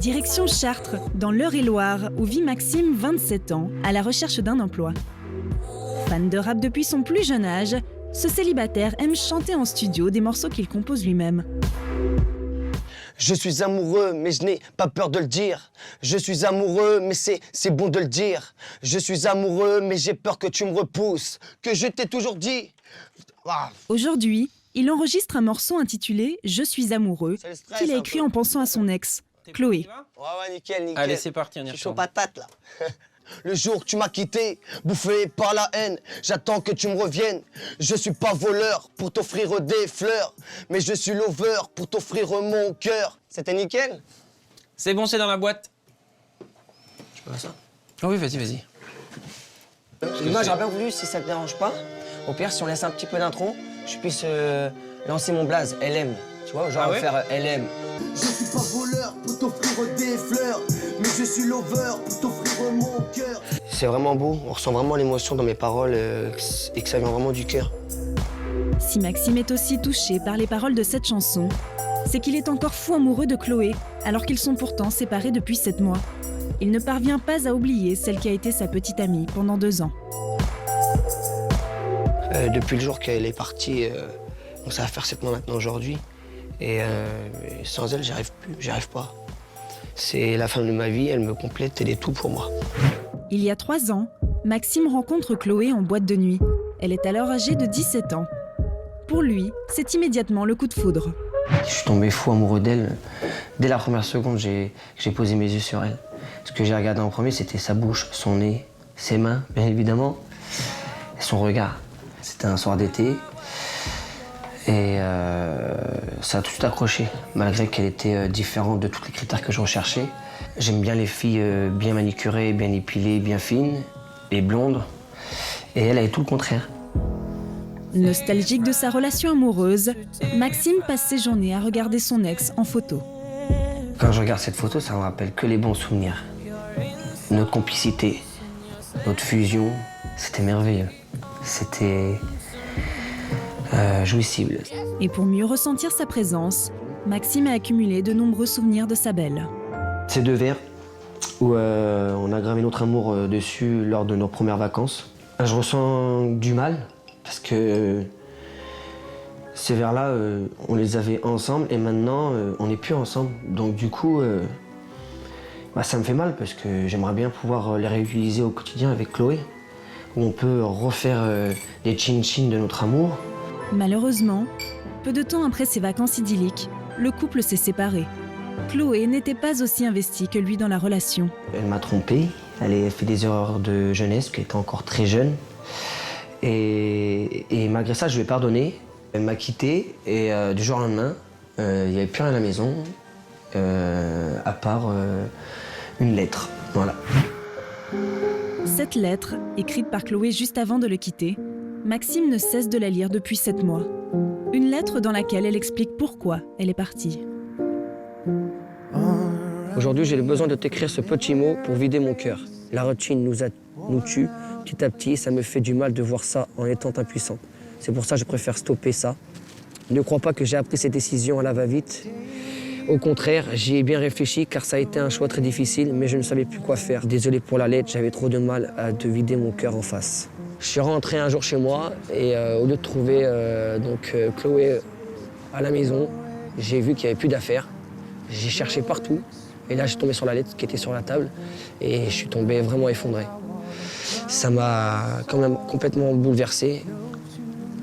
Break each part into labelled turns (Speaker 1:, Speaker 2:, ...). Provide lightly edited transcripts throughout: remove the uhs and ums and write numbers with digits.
Speaker 1: Direction Chartres, dans l'Eure-et-Loire, où vit Maxime, 27 ans, à la recherche d'un emploi. Fan de rap depuis son plus jeune âge, ce célibataire aime chanter en studio des morceaux qu'il compose lui-même.
Speaker 2: Je suis amoureux, mais je n'ai pas peur de le dire. Je suis amoureux, mais c'est bon de le dire. Je suis amoureux, mais j'ai peur que tu me repousses, que je t'ai toujours dit. Ah.
Speaker 1: Aujourd'hui, il enregistre un morceau intitulé « Je suis amoureux » qu'il a écrit en pensant à son ex, Chloé.
Speaker 2: Ouais, nickel, nickel.
Speaker 3: Allez, c'est parti, on y
Speaker 2: Je suis chaud
Speaker 3: retourne.
Speaker 2: patate, là. Le jour que tu m'as quitté, bouffé par la haine, j'attends que tu me reviennes. Je suis pas voleur pour t'offrir des fleurs, mais je suis lover pour t'offrir mon cœur. C'était nickel?
Speaker 3: C'est bon, c'est dans la boîte.
Speaker 2: Tu vois ça?
Speaker 3: Oh oui, vas-y, vas-y.
Speaker 2: Moi, j'aurais bien voulu, si ça te dérange pas, au pire, si on laisse un petit peu d'intro, je puisse lancer mon blaze, LM. Tu vois, genre faire LM. Je suis pas voleur pour t'offrir des fleurs, mais je suis lover pour t'offrir mon cœur. C'est vraiment beau, on ressent vraiment l'émotion dans mes paroles et que ça vient vraiment du cœur.
Speaker 1: Si Maxime est aussi touché par les paroles de cette chanson, c'est qu'il est encore fou amoureux de Chloé, alors qu'ils sont pourtant séparés depuis 7 mois. Il ne parvient pas à oublier celle qui a été sa petite amie pendant 2 ans.
Speaker 2: Depuis le jour qu'elle est partie, ça va faire 7 mois maintenant aujourd'hui. Et sans elle, j'y arrive pas. C'est la femme de ma vie, elle me complète, elle est tout pour moi.
Speaker 1: Il y a 3 ans, Maxime rencontre Chloé en boîte de nuit. Elle est alors âgée de 17 ans. Pour lui, c'est immédiatement le coup de foudre.
Speaker 4: Je suis tombé fou amoureux d'elle. Dès la première seconde, j'ai posé mes yeux sur elle. Ce que j'ai regardé en premier, c'était sa bouche, son nez, ses mains, bien évidemment, et son regard. C'était un soir d'été. Et ça a tout de suite accroché, malgré qu'elle était différente de tous les critères que je recherchais. J'aime bien les filles bien manicurées, bien épilées, bien fines et blondes. Et elle est tout le contraire.
Speaker 1: Nostalgique de sa relation amoureuse, Maxime passe ses journées à regarder son ex en photo.
Speaker 4: Quand je regarde cette photo, ça me rappelle que les bons souvenirs. Notre complicité, notre fusion, c'était merveilleux. C'était jouissible.
Speaker 1: Et pour mieux ressentir sa présence, Maxime a accumulé de nombreux souvenirs de sa belle.
Speaker 4: Ces 2 verres où on a gravé notre amour dessus lors de nos premières vacances. Je ressens du mal parce que ces verres-là, on les avait ensemble et maintenant on n'est plus ensemble. Donc du coup, ça me fait mal parce que j'aimerais bien pouvoir les réutiliser au quotidien avec Chloé, où on peut refaire des chin-chin de notre amour.
Speaker 1: Malheureusement, peu de temps après ces vacances idylliques, le couple s'est séparé. Chloé n'était pas aussi investie que lui dans la relation.
Speaker 4: Elle m'a trompé, elle a fait des erreurs de jeunesse, qu'elle était encore très jeune. Et malgré ça, je lui ai pardonné. Elle m'a quitté et du jour au lendemain, il n'y avait plus rien à la maison, à part une lettre. Voilà.
Speaker 1: Cette lettre, écrite par Chloé juste avant de le quitter, Maxime ne cesse de la lire depuis 7 mois. Une lettre dans laquelle elle explique pourquoi elle est partie.
Speaker 4: Aujourd'hui, j'ai besoin de t'écrire ce petit mot pour vider mon cœur. La routine nous tue petit à petit. Ça me fait du mal de voir ça en étant impuissant. C'est pour ça que je préfère stopper ça. Ne crois pas que j'ai appris ces décisions à la va-vite. Au contraire, j'y ai bien réfléchi car ça a été un choix très difficile, mais je ne savais plus quoi faire. Désolé pour la lettre, j'avais trop de mal à te vider mon cœur en face. Je suis rentré un jour chez moi et au lieu de trouver Chloé à la maison, j'ai vu qu'il n'y avait plus d'affaires. J'ai cherché partout et là j'ai tombé sur la lettre qui était sur la table et je suis tombé vraiment effondré. Ça m'a quand même complètement bouleversé.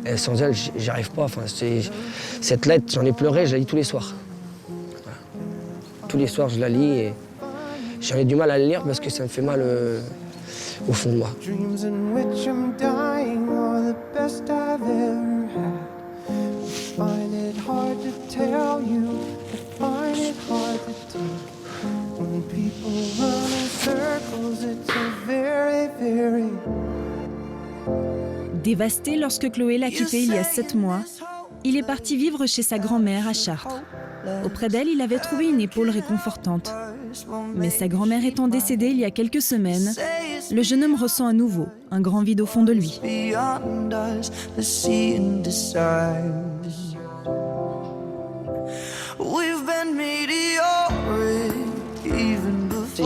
Speaker 4: Et sans elle, j'y arrive pas. Enfin, cette lettre, j'en ai pleuré, je la lis tous les soirs. Voilà. Tous les soirs, je la lis et j'en ai du mal à la lire parce que ça me fait mal au fond de moi.
Speaker 1: Dévasté lorsque Chloé l'a quitté il y a 7 mois, il est parti vivre chez sa grand-mère à Chartres. Auprès d'elle, il avait trouvé une épaule réconfortante. Mais sa grand-mère étant décédée il y a quelques semaines, le jeune homme ressent à nouveau un grand vide au fond de lui.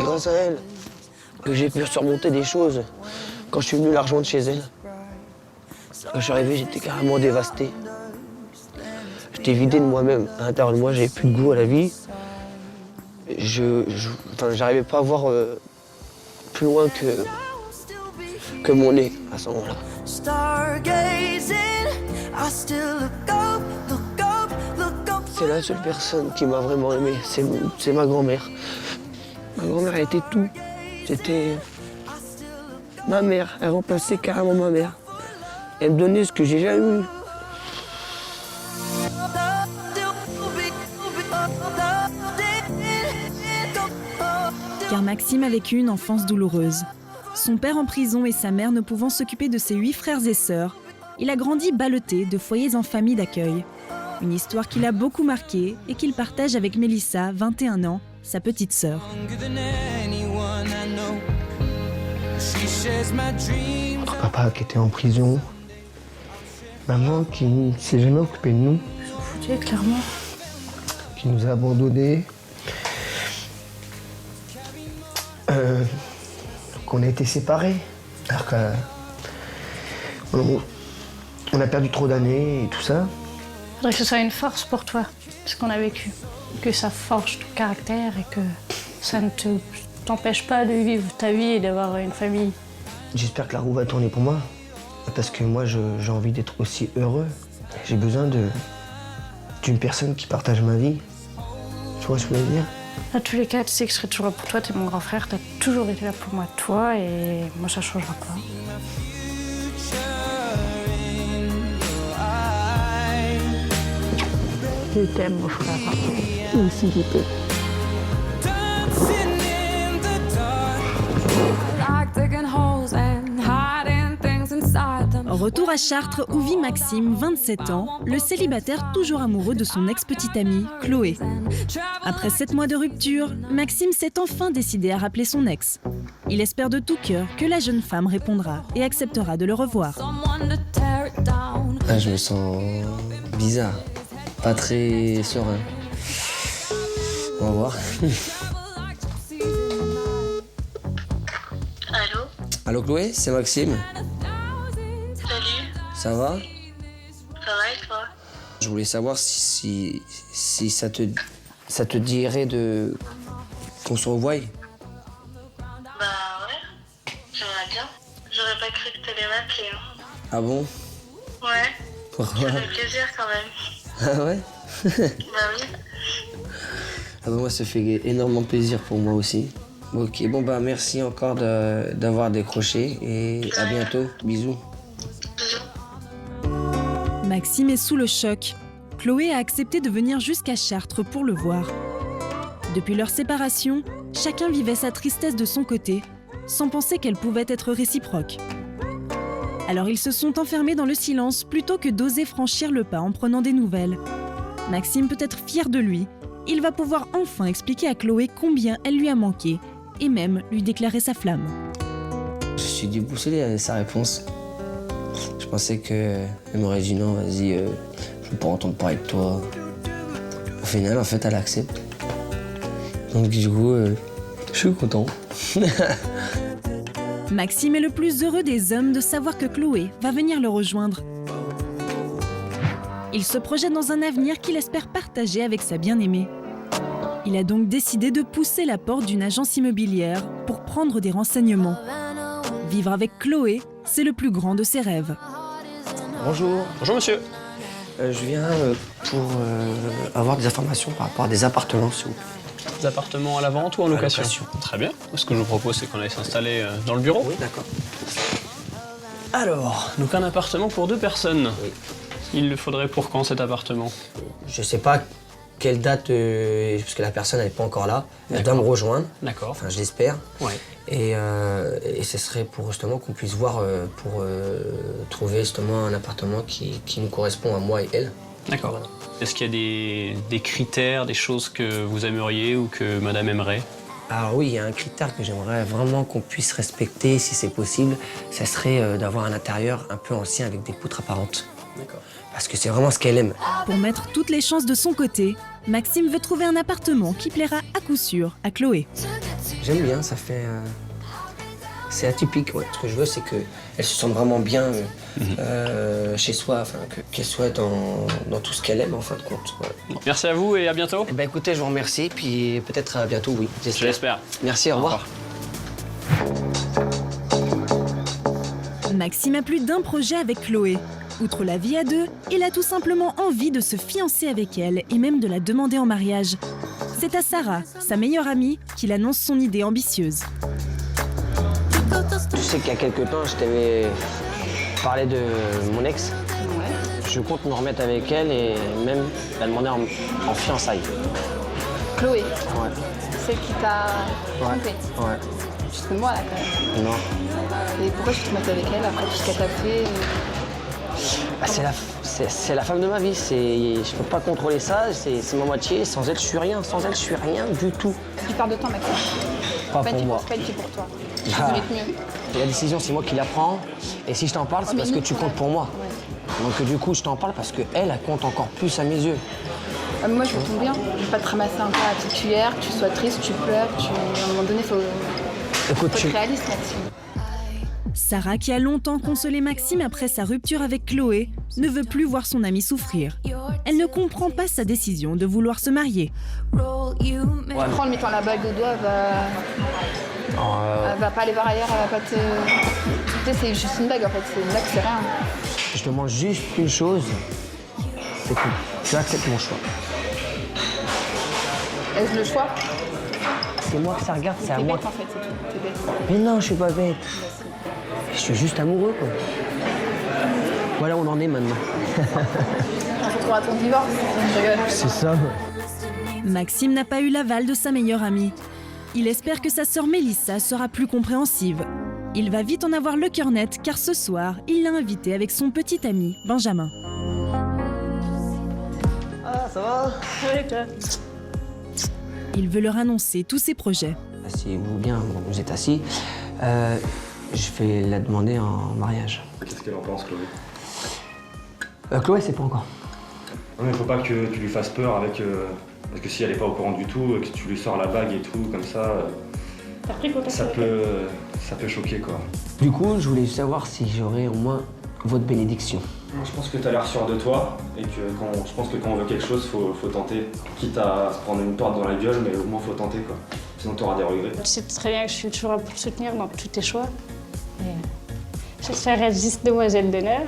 Speaker 4: grâce à elle que j'ai pu surmonter des choses quand je suis venu la rejoindre chez elle. Quand je suis arrivé, j'étais carrément dévasté. J'étais vidé de moi-même. À l'intérieur de moi, j'avais plus de goût à la vie. J'arrivais pas à voir plus loin que mon nez à ce moment-là. C'est la seule personne qui m'a vraiment aimé, c'est ma grand-mère. Ma grand-mère, elle était tout. C'était ma mère, elle remplaçait carrément ma mère. Elle me donnait ce que j'ai jamais eu.
Speaker 1: Car Maxime a vécu une enfance douloureuse. Son père en prison et sa mère ne pouvant s'occuper de ses 8 frères et sœurs, il a grandi ballotté de foyers en famille d'accueil. Une histoire qui l'a beaucoup marqué et qu'il partage avec Mélissa, 21 ans, sa petite sœur.
Speaker 4: Notre papa qui était en prison, maman qui ne s'est jamais occupée de nous.
Speaker 5: Ils sont foutus, clairement.
Speaker 4: Qui nous a abandonnés. Donc on a été séparés. Alors on a perdu trop d'années et tout ça.
Speaker 5: Il faudrait que ce soit une force pour toi, ce qu'on a vécu. Que ça forge ton caractère et que ça ne t'empêche pas de vivre ta vie et d'avoir une famille.
Speaker 4: J'espère que la roue va tourner pour moi. Parce que moi, j'ai envie d'être aussi heureux. J'ai besoin d'une personne qui partage ma vie. Tu vois ce que je veux dire?
Speaker 5: Dans tous les cas, tu sais que je serai toujours là pour toi. T'es mon grand frère, t'as toujours été là pour moi, toi, et moi, ça changera pas. Je t'aime, mon frère. Moi aussi, je t'aime.
Speaker 1: Retour à Chartres où vit Maxime, 27 ans, le célibataire toujours amoureux de son ex-petite amie, Chloé. Après 7 mois de rupture, Maxime s'est enfin décidé à rappeler son ex. Il espère de tout cœur que la jeune femme répondra et acceptera de le revoir.
Speaker 4: Ah, je me sens bizarre, pas très serein. On va voir.
Speaker 6: Allô?
Speaker 4: Allô Chloé, c'est Maxime.
Speaker 6: Salut,
Speaker 4: Ça va?
Speaker 6: ça va et toi?
Speaker 4: Je voulais savoir si ça te dirait qu'on se revoie.
Speaker 6: Bah ouais, j'aimerais bien. J'aurais pas cru que t'allais m'appeler. Hein.
Speaker 4: Ah bon?
Speaker 6: Ouais,
Speaker 4: Pourquoi?
Speaker 6: ça fait plaisir quand même.
Speaker 4: Ah ouais?
Speaker 6: Bah oui.
Speaker 4: Ah bah moi, ça fait énormément plaisir pour moi aussi. Ok, bon bah merci encore d'avoir décroché et à bientôt. Bisous.
Speaker 1: Maxime est sous le choc. Chloé a accepté de venir jusqu'à Chartres pour le voir. Depuis leur séparation, chacun vivait sa tristesse de son côté, sans penser qu'elle pouvait être réciproque. Alors ils se sont enfermés dans le silence plutôt que d'oser franchir le pas en prenant des nouvelles. Maxime peut être fier de lui. Il va pouvoir enfin expliquer à Chloé combien elle lui a manqué et même lui déclarer sa flamme.
Speaker 4: Je suis déboussolé à sa réponse. Je pensais qu'elle m'aurait dit non, vas-y, je veux pas entendre parler de toi. Au final, en fait, elle accepte. Donc du coup, je suis content.
Speaker 1: Maxime est le plus heureux des hommes de savoir que Chloé va venir le rejoindre. Il se projette dans un avenir qu'il espère partager avec sa bien-aimée. Il a donc décidé de pousser la porte d'une agence immobilière pour prendre des renseignements. Vivre avec Chloé, c'est le plus grand de ses rêves.
Speaker 4: Bonjour.
Speaker 3: Bonjour monsieur.
Speaker 4: Je viens pour avoir des informations par rapport à des appartements, s'il vous plaît.
Speaker 3: Des appartements à la vente ou en location?
Speaker 4: location.
Speaker 3: Très bien. Ce que je vous propose, c'est qu'on aille s'installer dans le bureau.
Speaker 4: Oui, d'accord.
Speaker 3: Alors, donc un appartement pour 2 personnes.
Speaker 4: Oui.
Speaker 3: Il le faudrait pour quand cet appartement?
Speaker 4: Je sais pas quelle date, parce que la personne n'est pas encore là. Elle doit me rejoindre.
Speaker 3: D'accord.
Speaker 4: Enfin, je l'espère.
Speaker 3: Ouais.
Speaker 4: Et ce serait pour justement qu'on puisse voir pour trouver justement un appartement qui nous correspond à moi et elle.
Speaker 3: D'accord.
Speaker 4: Voilà.
Speaker 3: Est-ce qu'il y a des critères, des choses que vous aimeriez ou que madame aimerait?
Speaker 4: Alors oui, il y a un critère que j'aimerais vraiment qu'on puisse respecter, si c'est possible. Ça serait d'avoir un intérieur un peu ancien avec des poutres apparentes.
Speaker 3: D'accord.
Speaker 4: Parce que c'est vraiment ce qu'elle aime.
Speaker 1: Pour mettre toutes les chances de son côté, Maxime veut trouver un appartement qui plaira à coup sûr à Chloé.
Speaker 4: J'aime bien, ça fait... c'est atypique, ouais. Ce que je veux, c'est qu'elle se sente vraiment bien chez soi, enfin, qu'elle soit dans tout ce qu'elle aime, en fin de compte. Voilà.
Speaker 3: Merci à vous et à bientôt.
Speaker 4: Eh ben, écoutez, je vous remercie, puis peut-être à bientôt, oui.
Speaker 3: Je l'espère.
Speaker 4: Merci, au revoir.
Speaker 1: Maxime a plus d'un projet avec Chloé. Outre la vie à deux, il a tout simplement envie de se fiancer avec elle et même de la demander en mariage. C'est à Sarah, sa meilleure amie, qu'il annonce son idée ambitieuse.
Speaker 4: Tu sais qu'il y a quelques temps, je t'avais parlé de mon ex.
Speaker 7: Ouais.
Speaker 4: Je compte me remettre avec elle et même la demander en fiançailles.
Speaker 7: Chloé,
Speaker 4: Ouais.
Speaker 7: celle qui t'a trompé.
Speaker 4: Ouais.
Speaker 7: Parce que moi, là, quand même.
Speaker 4: Non.
Speaker 7: Et pourquoi tu te mets avec elle après tout ce qu'elle t'a fait
Speaker 4: Bah, c'est la femme de ma vie. Je peux pas contrôler ça. C'est ma moitié. Sans elle, je suis rien. Sans elle, je suis rien du tout.
Speaker 7: Tu perds de temps, Maxime.
Speaker 4: Pas pour moi.
Speaker 7: C'est pas une fille pour toi. Tu
Speaker 4: Ah.
Speaker 7: mérites mieux.
Speaker 4: La décision, c'est moi qui la prends. Et si je t'en parle, c'est parce que tu comptes pour moi. Donc du coup, je t'en parle parce qu'elle, elle compte encore plus à mes yeux.
Speaker 7: Ah, mais moi, je veux ton bien. Je veux pas te ramasser encore à la petite cuillère, que tu sois triste, tu pleures. À un moment donné, faut
Speaker 4: Écoute,
Speaker 7: être réaliste, Maxime.
Speaker 1: Sarah, qui a longtemps consolé Maxime après sa rupture avec Chloé, ne veut plus voir son ami souffrir. Elle ne comprend pas sa décision de vouloir se marier.
Speaker 7: Prends en mettant la bague au doigt, elle va pas aller voir ailleurs, elle va pas te... Tu sais, c'est juste une bague en fait, c'est une bague, c'est rien.
Speaker 4: je demande juste une chose. C'est que tu acceptes mon choix.
Speaker 7: Est-ce le choix?
Speaker 4: C'est moi que ça regarde, c'est à
Speaker 7: T'es
Speaker 4: moi.
Speaker 7: bête en fait, c'est tout. T'es bête.
Speaker 4: Mais non, je suis pas bête. Je suis juste amoureux, quoi. Voilà où on en est maintenant.
Speaker 7: On se retrouvera à ton divorce. Je rigole.
Speaker 4: C'est ça.
Speaker 1: Maxime n'a pas eu l'aval de sa meilleure amie. Il espère que sa sœur Mélissa sera plus compréhensive. Il va vite en avoir le cœur net car ce soir, il l'a invitée avec son petit ami, Benjamin.
Speaker 4: Ah, ça va?
Speaker 1: Il veut leur annoncer tous ses projets.
Speaker 4: Asseyez-vous bien, vous êtes assis. Je vais la demander en mariage.
Speaker 8: Qu'est-ce qu'elle en pense, Chloé?
Speaker 4: Chloé, c'est pas encore.
Speaker 8: Non mais faut pas que tu lui fasses peur avec... parce que si elle est pas au courant du tout, que tu lui sors la bague et tout, comme ça, ça peut choquer, quoi.
Speaker 4: Du coup, je voulais savoir si j'aurais au moins votre bénédiction.
Speaker 8: Je pense que t'as l'air sûr de toi, et que je pense que quand on veut quelque chose, faut tenter. Quitte à se prendre une porte dans la gueule, mais au moins faut tenter, quoi. Sinon t'auras des regrets.
Speaker 5: Tu sais très bien que je suis toujours là pour te soutenir dans tous tes choix. J'espère être juste demoiselle d'honneur.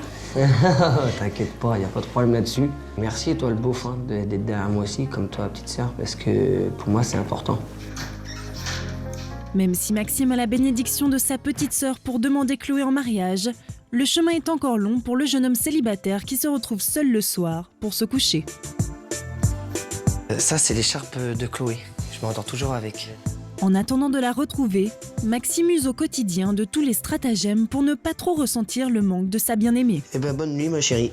Speaker 4: T'inquiète pas, y a pas de problème là-dessus. Merci, toi le beauf, hein, d'être derrière moi aussi, comme toi, petite sœur, parce que pour moi, c'est important.
Speaker 1: Même si Maxime a la bénédiction de sa petite sœur pour demander Chloé en mariage, le chemin est encore long pour le jeune homme célibataire qui se retrouve seul le soir pour se coucher.
Speaker 4: Ça, c'est l'écharpe de Chloé. Je m'endors toujours avec.
Speaker 1: En attendant de la retrouver, Maxime use au quotidien de tous les stratagèmes pour ne pas trop ressentir le manque de sa bien-aimée.
Speaker 4: Eh ben, bonne nuit, ma chérie.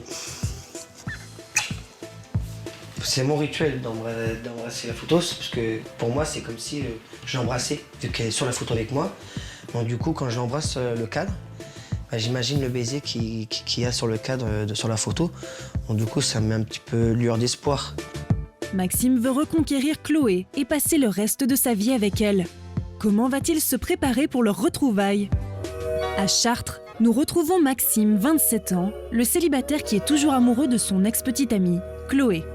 Speaker 4: C'est mon rituel d'embrasser la photo, parce que pour moi, c'est comme si je l'embrassais, vu qu'elle est sur la photo avec moi. Donc du coup, quand j'embrasse le cadre, bah, j'imagine le baiser qu'il y a sur le cadre sur la photo. Donc du coup, ça me met un petit peu lueur d'espoir.
Speaker 1: Maxime veut reconquérir Chloé et passer le reste de sa vie avec elle. Comment va-t-il se préparer pour leur retrouvaille? À Chartres, nous retrouvons Maxime, 27 ans, le célibataire qui est toujours amoureux de son ex-petite amie, Chloé.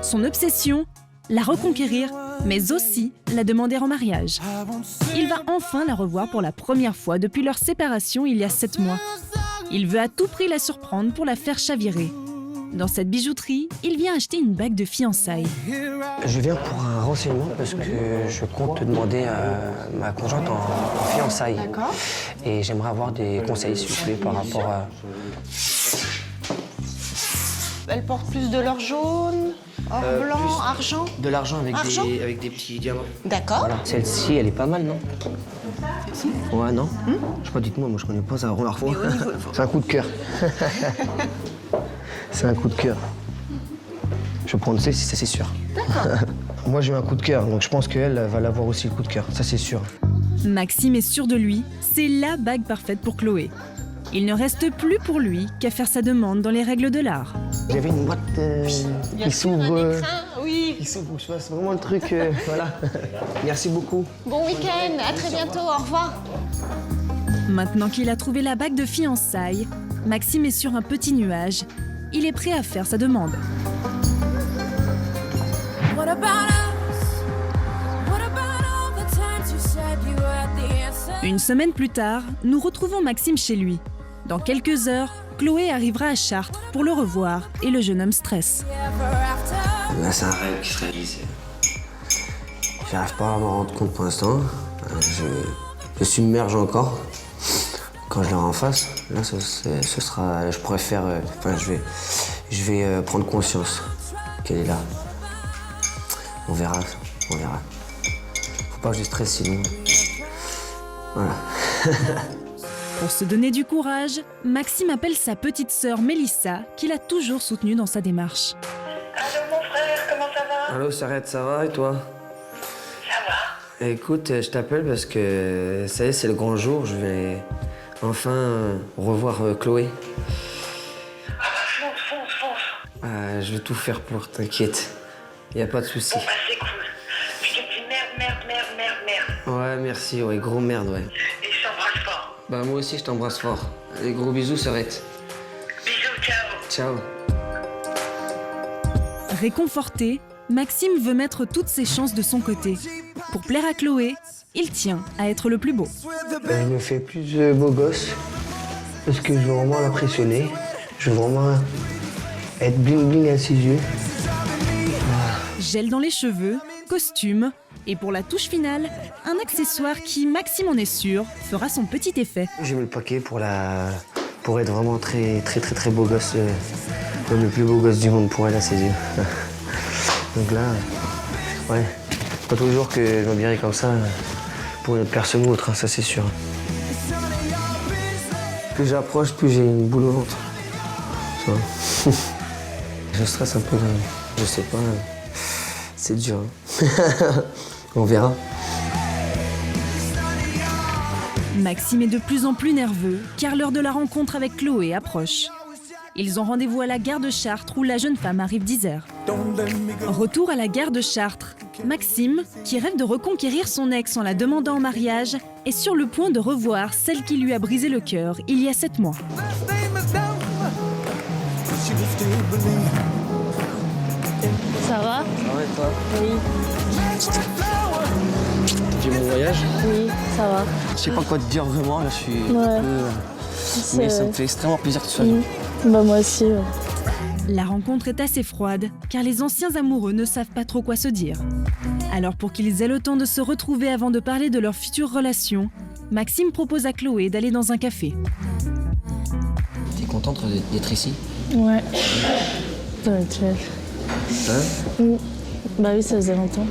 Speaker 1: Son obsession, la reconquérir, mais aussi la demander en mariage. Il va enfin la revoir pour la première fois depuis leur séparation il y a 7 mois. Il veut à tout prix la surprendre pour la faire chavirer. Dans cette bijouterie, il vient acheter une bague de fiançailles.
Speaker 4: Je viens pour un renseignement parce que je compte te demander ma conjointe en fiançailles.
Speaker 7: D'accord.
Speaker 4: Et j'aimerais avoir des conseils, s'il vous plaît, par rapport à...
Speaker 9: Elle porte plus de l'or jaune, or blanc,
Speaker 4: plus
Speaker 9: argent.
Speaker 4: De l'argent avec
Speaker 9: Argent
Speaker 4: avec des petits diamants.
Speaker 9: D'accord.
Speaker 4: Voilà. Celle-ci, elle est pas mal, non? Ouais, non? Je sais pas, dites-moi, moi je connais pas, c'est la première fois. C'est un coup de cœur. C'est un coup de cœur. Je vais prendre ça, si ça c'est sûr. Moi j'ai eu un coup de cœur, donc je pense qu'elle va l'avoir aussi le coup de cœur, ça c'est sûr.
Speaker 1: Maxime est sûr de lui, c'est la bague parfaite pour Chloé. Il ne reste plus pour lui qu'à faire sa demande dans les règles de l'art.
Speaker 4: J'avais une boîte qui s'ouvre.
Speaker 9: Oui.
Speaker 2: faut que je fasse vraiment le truc. Voilà. Merci beaucoup.
Speaker 7: Bon week-end, à très bientôt, au revoir.
Speaker 1: Maintenant qu'il a trouvé la bague de fiançailles, Maxime est sur un petit nuage. Il est prêt à faire sa demande. Une semaine plus tard, nous retrouvons Maxime chez lui. Dans quelques heures, Chloé arrivera à Chartres pour le revoir et le jeune homme stresse.
Speaker 4: Là, c'est un rêve qui se réalise. J'arrive pas à m'en rendre compte pour l'instant. Je submerge encore. Quand je l'aurai en face, là, ce sera. Je pourrais faire. Je vais prendre conscience qu'elle est là. On verra. Faut pas que je stresse sinon. Voilà.
Speaker 1: Pour se donner du courage, Maxime appelle sa petite sœur Mélissa, qu'il a toujours soutenue dans sa démarche.
Speaker 6: Allô mon frère, comment ça va?
Speaker 4: Allô, Sarette, ça va et toi?
Speaker 6: Ça va.
Speaker 4: Écoute, je t'appelle parce que ça y est, c'est le grand jour. Je vais enfin revoir Chloé.
Speaker 6: Fonce.
Speaker 4: Je vais tout faire pour, t'inquiète. Y a pas de souci.
Speaker 6: Bon bah c'est cool. Je te dis merde.
Speaker 4: Ouais, merci, ouais, gros merde, ouais.
Speaker 6: Et je t'embrasse fort.
Speaker 4: Bah, moi aussi, je t'embrasse fort. Allez, gros bisous, Sarette.
Speaker 6: Bisous, ciao.
Speaker 4: Ciao.
Speaker 1: Réconforté, Maxime veut mettre toutes ses chances de son côté. Pour plaire à Chloé, il tient à être le plus beau.
Speaker 4: Elle me fait plus beau gosse parce que je veux vraiment l'impressionner. Je veux vraiment être bling bling à ses yeux.
Speaker 1: Gel dans les cheveux, costume, et pour la touche finale, un accessoire qui, Maxime en est sûr, fera son petit effet.
Speaker 4: J'ai mis le paquet pour être vraiment très beau gosse, même le plus beau gosse du monde pour elle à ses yeux. Donc là, ouais, pas toujours que je m'habillerai comme ça pour une autre personne ou autre, hein, ça c'est sûr. Plus j'approche, plus j'ai une boule au ventre. Ça va. Je stresse un peu, je sais pas, c'est dur. Hein. On verra.
Speaker 1: Maxime est de plus en plus nerveux, car l'heure de la rencontre avec Chloé approche. Ils ont rendez-vous à la gare de Chartres où la jeune femme arrive d'Isère. Retour à la gare de Chartres. Maxime, qui rêve de reconquérir son ex en la demandant en mariage, est sur le point de revoir celle qui lui a brisé le cœur il y a 7 mois.
Speaker 5: Ça va?
Speaker 4: Ah ouais, toi?
Speaker 5: Oui.
Speaker 4: J'ai mon voyage.
Speaker 5: Oui, ça va.
Speaker 4: Je sais pas quoi te dire vraiment, là je suis
Speaker 5: Ouais.
Speaker 4: un peu... Mais ça me fait extrêmement plaisir que tu sois là.
Speaker 5: Bah moi aussi. Ouais.
Speaker 1: La rencontre est assez froide, car les anciens amoureux ne savent pas trop quoi se dire. Alors pour qu'ils aient le temps de se retrouver avant de parler de leur future relation, Maxime propose à Chloé d'aller dans un café.
Speaker 4: T'es contente d'être ici?
Speaker 5: Ouais. Ponctuel.
Speaker 4: Hein?
Speaker 5: Bah oui, ça faisait longtemps.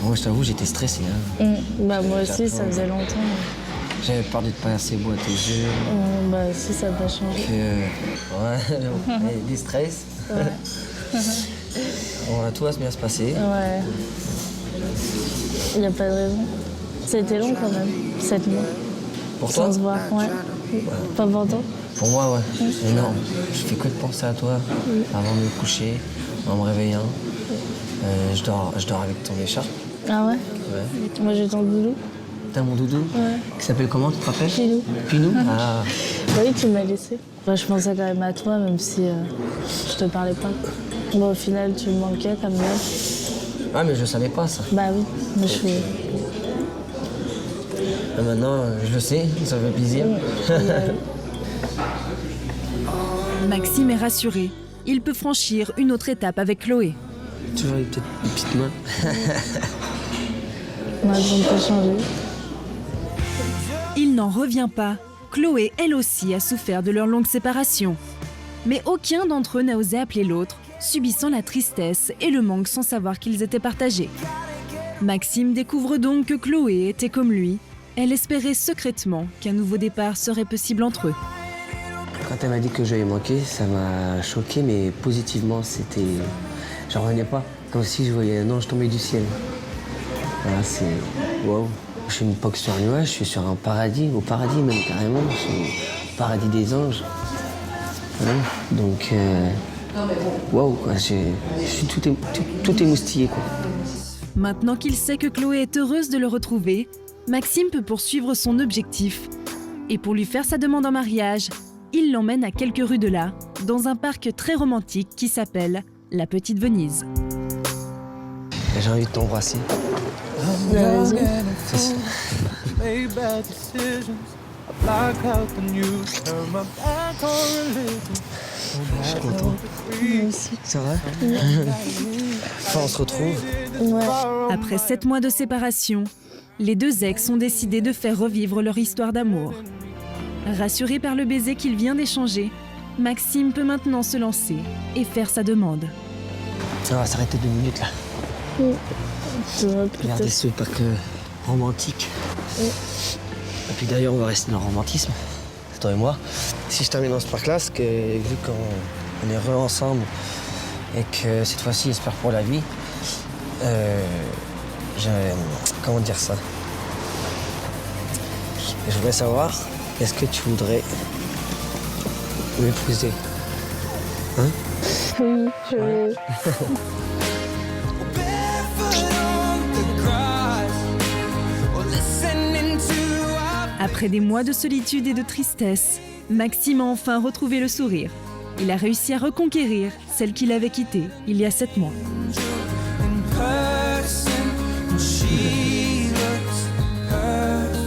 Speaker 4: Moi je t'avoue, j'étais stressé. Hein.
Speaker 5: Bah moi aussi, ça faisait longtemps.
Speaker 4: J'avais peur d'être pas assez beau à tes yeux.
Speaker 5: Bah si, ça n'a pas changé.
Speaker 4: Ouais, des stress.
Speaker 5: Ouais.
Speaker 4: Bon, tout va bien se passer.
Speaker 5: Ouais. Il n'y a pas de raison. Ça a été long quand même, 7 mois.
Speaker 4: Pour toi?
Speaker 5: Sans se voir, ouais. Pas pour toi?
Speaker 4: Pour moi, ouais. C'est énorme. Je fais que de penser à toi avant de me coucher, en me réveillant. Je dors avec ton écharpe.
Speaker 5: Ah ouais?
Speaker 4: Ouais.
Speaker 5: Moi j'ai ton doudou.
Speaker 4: T'as mon doudou?
Speaker 5: Ouais.
Speaker 4: Qui s'appelle comment, tu te rappelles?
Speaker 5: Pilou.
Speaker 4: Pilou? Ah.
Speaker 5: Oui, tu m'as laissé. Bah, je pensais quand même à toi, même si je te parlais pas. Bon, au final, tu me manquais comme d'hab.
Speaker 4: Ah, mais je savais pas ça.
Speaker 5: Bah oui, mais je suis...
Speaker 4: Maintenant, je le sais, ça fait plaisir.
Speaker 1: Maxime est rassuré. Il peut franchir une autre étape avec Chloé.
Speaker 4: Toujours une petite main.
Speaker 5: On a besoin de pas changer.
Speaker 1: Il n'en revient pas. Chloé, elle aussi, a souffert de leur longue séparation. Mais aucun d'entre eux n'a osé appeler l'autre, subissant la tristesse et le manque sans savoir qu'ils étaient partagés. Maxime découvre donc que Chloé était comme lui. Elle espérait secrètement qu'un nouveau départ serait possible entre eux.
Speaker 4: Quand elle m'a dit que j'avais manqué, ça m'a choqué, mais positivement, c'était... J'en revenais pas. Comme si je voyais un ange tomber du ciel. Voilà, c'est... Waouh. Je suis pas que sur un nuage, je suis sur un paradis, au paradis même carrément. Je suis au paradis des anges. Voilà. Donc,
Speaker 2: Waouh, quoi, je suis tout émoustillé, quoi.
Speaker 1: Maintenant qu'il sait que Chloé est heureuse de le retrouver, Maxime peut poursuivre son objectif. Et pour lui faire sa demande en mariage, il l'emmène à quelques rues de là, dans un parc très romantique qui s'appelle la Petite Venise.
Speaker 2: J'ai envie de t'embrasser. Je suis content. C'est vrai? Enfin, on se retrouve.
Speaker 1: Après 7 mois de séparation, les deux ex ont décidé de faire revivre leur histoire d'amour. Rassuré par le baiser qu'il vient d'échanger, Maxime peut maintenant se lancer et faire sa demande.
Speaker 2: On va s'arrêter 2 minutes là. Regardez ce parc romantique. Et puis d'ailleurs, on va rester dans le romantisme, toi et moi. Si je termine dans ce parc-là, c'est que vu qu'on est ensemble et que cette fois-ci, j'espère pour la vie, comment dire ça? Je voudrais savoir, est-ce que tu voudrais m'épouser? Hein?
Speaker 5: Oui, je veux.
Speaker 1: Après des mois de solitude et de tristesse, Maxime a enfin retrouvé le sourire. Il a réussi à reconquérir celle qu'il avait quittée il y a 7 mois.